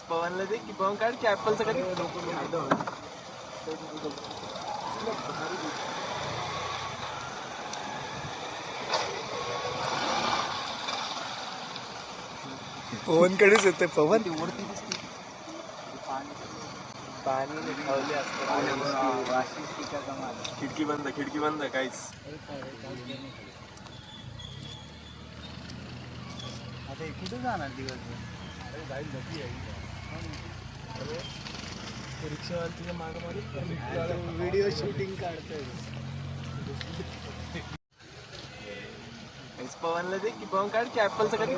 पवनला दे की पवन काढ की ऍपलचं कधी पवनकडेच येते पवन वरती दिसते पाणी ठेवले असतं खिडकी बंद काहीच आता कुठे जाणार दिवसभर जाईल नक्की रिक्षावाला मागे व्हिडिओ शूटिंग काढतोय पवनला दे की पवन काढ की ऍपलचं कधी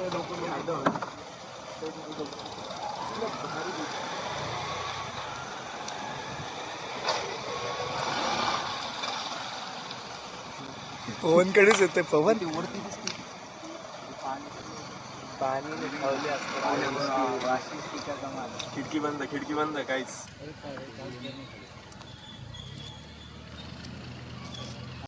पवनकडेच येते पवन वरती दिसते पाणी ठेवले असतं खिडकी बंद काहीच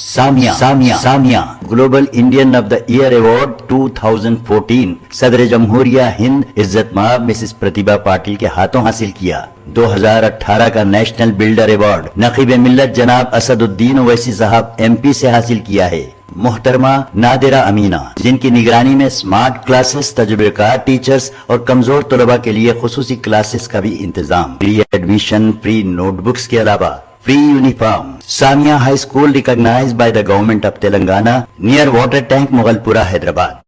Samia global Indian of the year award 2014 सदर जमहूरिया हिंद इज्जत माब मिसेस प्रतिभा पाटिल के हाथों हासिल किया। 2018 का नेशनल बिल्डर अवार्ड नकीब मिल्लत जनाब असदुद्दीन ओवैसी साहब MP से हासिल किया है। मोहतरमा नादिरा अमीना, जिनकी निगरानी में स्मार्ट क्लासेस, तजुर्बेकार टीचर्स और कमजोर तलबा के लिए खुसूसी क्लासेस का भी इंतजाम, फ्री एडमिशन, फ्री नोटबुक्स के अलावा free uniform. Samia high school recognized by the government of Telangana near water tank Mughalpura Hyderabad.